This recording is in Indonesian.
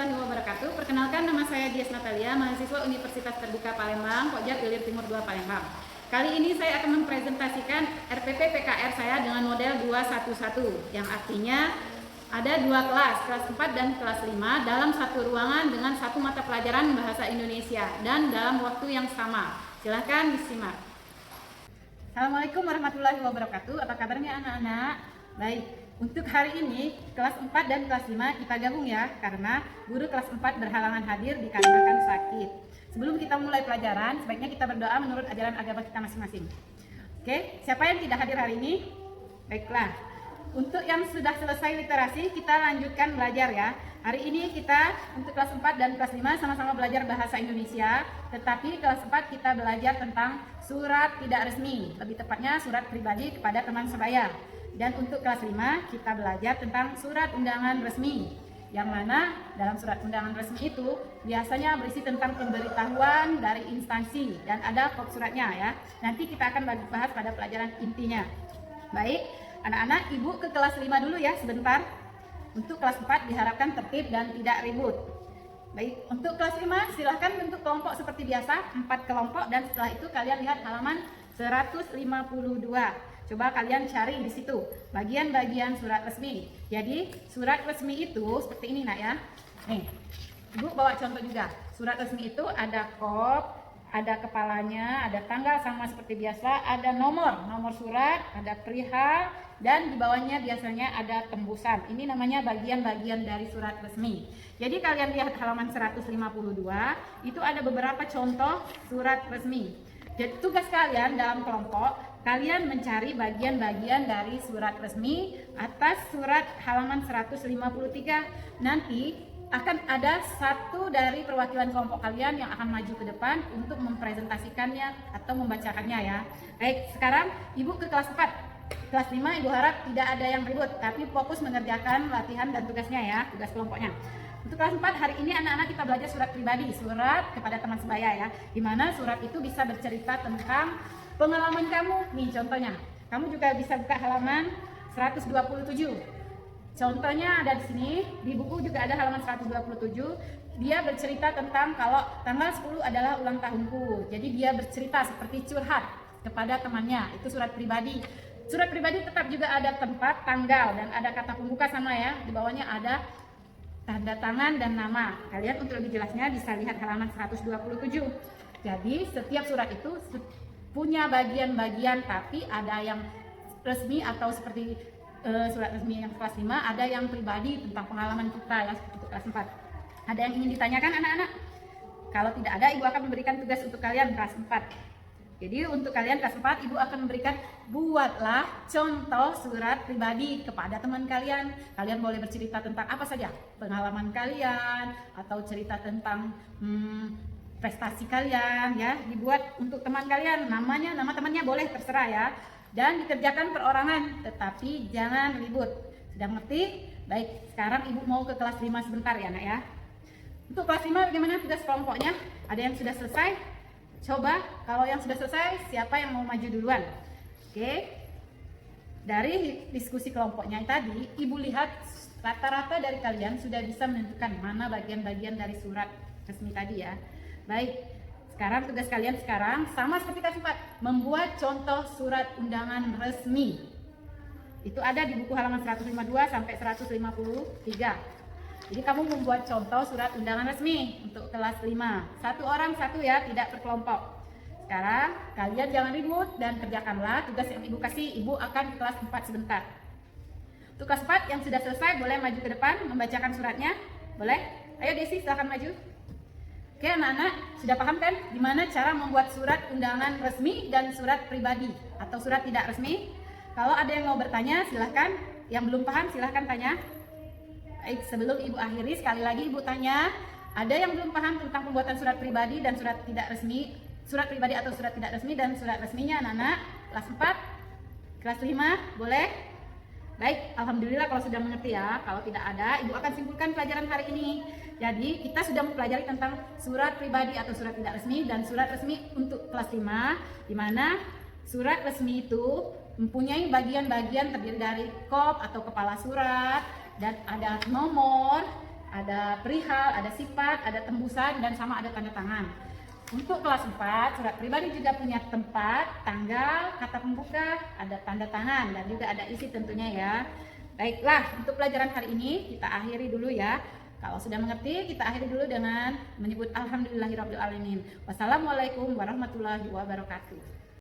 warahmatullahi wabarakatuh. Perkenalkan, nama saya Dias Natalia, mahasiswa Universitas Terbuka Palembang, Pojok Ilir Timur 2 Palembang. Kali ini saya akan mempresentasikan RPP PKR saya dengan model 211, yang artinya ada dua kelas 4 dan kelas 5 dalam satu ruangan dengan satu mata pelajaran bahasa Indonesia dan dalam waktu yang sama. Silahkan disimak. Assalamualaikum warahmatullahi wabarakatuh. Apa kabarnya anak-anak? Baik, untuk hari ini kelas 4 dan kelas 5 kita gabung ya, karena guru kelas 4 berhalangan hadir dikarenakan sakit. Sebelum kita mulai pelajaran, sebaiknya kita berdoa menurut ajaran agama kita masing-masing. Oke, siapa yang tidak hadir hari ini? Baiklah, untuk yang sudah selesai literasi, kita lanjutkan belajar ya. Hari ini kita untuk kelas 4 dan kelas 5 sama-sama belajar bahasa Indonesia, tetapi kelas 4 kita belajar tentang surat tidak resmi, lebih tepatnya surat pribadi kepada teman sebaya. Dan untuk kelas 5 kita belajar tentang surat undangan resmi, yang mana dalam surat undangan resmi itu biasanya berisi tentang pemberitahuan dari instansi dan ada kop suratnya ya. Nanti kita akan bahas pada pelajaran intinya. Baik, anak-anak, ibu ke kelas 5 dulu ya sebentar. Untuk kelas 4 diharapkan tertib dan tidak ribut. Baik, untuk kelas 5 silahkan bentuk kelompok seperti biasa, 4 kelompok, dan setelah itu kalian lihat halaman 152. Coba kalian cari di situ bagian-bagian surat resmi. Jadi surat resmi itu seperti ini nak ya. Nih, ibu bawa contoh juga. Surat resmi itu ada kop, ada kepalanya, ada tanggal sama seperti biasa, ada nomor surat, ada perihal, dan di bawahnya biasanya ada tembusan. Ini namanya bagian-bagian dari surat resmi. Jadi kalian lihat halaman 152, itu ada beberapa contoh surat resmi. Jadi tugas kalian dalam kelompok, kalian mencari bagian-bagian dari surat resmi atas surat halaman 153. Nanti akan ada satu dari perwakilan kelompok kalian yang akan maju ke depan untuk mempresentasikannya atau membacakannya ya. Baik, sekarang ibu ke kelas 4. Kelas 5 ibu harap tidak ada yang ribut, tapi fokus mengerjakan latihan dan tugasnya ya, tugas kelompoknya. Untuk kelas 4 hari ini anak-anak kita belajar surat pribadi, surat kepada teman sebaya ya. Dimana surat itu bisa bercerita tentang pengalaman kamu. Nih contohnya, kamu juga bisa buka halaman 127. Contohnya ada di sini, di buku juga ada halaman 127. Dia bercerita tentang kalau tanggal 10 adalah ulang tahunku. Jadi dia bercerita seperti curhat kepada temannya. Itu surat pribadi. Surat pribadi tetap juga ada tempat, tanggal, dan ada kata pembuka sama ya. Di bawahnya ada tanda tangan dan nama. Kalian untuk lebih jelasnya bisa lihat halaman 127. Jadi setiap surat itu punya bagian-bagian, tapi ada yang resmi atau seperti surat resmi yang kelas 5, ada yang pribadi tentang pengalaman kita ya, seperti kelas 4. Ada yang ingin ditanyakan anak-anak? Kalau tidak ada, ibu akan memberikan tugas untuk kalian kelas 4. Jadi untuk kalian kelas 4, ibu akan memberikan, buatlah contoh surat pribadi kepada teman kalian. Kalian boleh bercerita tentang apa saja, pengalaman kalian, atau cerita tentang prestasi kalian ya. Dibuat untuk teman kalian, namanya, nama temannya boleh terserah ya. Dan dikerjakan perorangan, tetapi jangan ribut. Sudah ngerti? Baik, sekarang ibu mau ke kelas 5 sebentar ya nak ya. Untuk kelas 5 bagaimana tugas kelompoknya? Ada yang sudah selesai? Coba, kalau yang sudah selesai, siapa yang mau maju duluan? Oke. Dari diskusi kelompoknya tadi, ibu lihat rata-rata dari kalian sudah bisa menentukan mana bagian-bagian dari surat resmi tadi ya. Baik, sekarang tugas kalian sekarang sama seperti kelas 4, membuat contoh surat undangan resmi. Itu ada di buku halaman 152 sampai 153. Jadi kamu membuat contoh surat undangan resmi untuk kelas 5. Satu orang satu ya, tidak berkelompok. Sekarang kalian jangan ribut dan kerjakanlah tugas yang ibu kasih. Ibu akan ke kelas 4 sebentar. Untuk kelas 4 yang sudah selesai boleh maju ke depan membacakan suratnya. Boleh? Ayo Desi, silahkan maju. Oke anak-anak, sudah paham kan gimana cara membuat surat undangan resmi dan surat pribadi atau surat tidak resmi? Kalau ada yang mau bertanya silahkan. Yang belum paham silahkan tanya. Baik, sebelum ibu akhiri, sekali lagi ibu tanya, ada yang belum paham tentang pembuatan surat pribadi dan surat tidak resmi, surat pribadi atau surat tidak resmi dan surat resminya anak-anak? Kelas 4, kelas 5, boleh? Baik, alhamdulillah kalau sudah mengerti ya. Kalau tidak ada, ibu akan simpulkan pelajaran hari ini. Jadi kita sudah mempelajari tentang surat pribadi atau surat tidak resmi dan surat resmi untuk kelas 5, di mana surat resmi itu mempunyai bagian-bagian terdiri dari kop atau kepala surat, dan ada nomor, ada perihal, ada sifat, ada tembusan, dan sama ada tanda tangan. Untuk kelas 4, surat pribadi juga punya tempat, tanggal, kata pembuka, ada tanda tangan, dan juga ada isi tentunya ya. Baiklah, untuk pelajaran hari ini kita akhiri dulu ya. Kalau sudah mengerti, kita akhiri dulu dengan menyebut alhamdulillahirabbil alamin. Wassalamualaikum warahmatullahi wabarakatuh.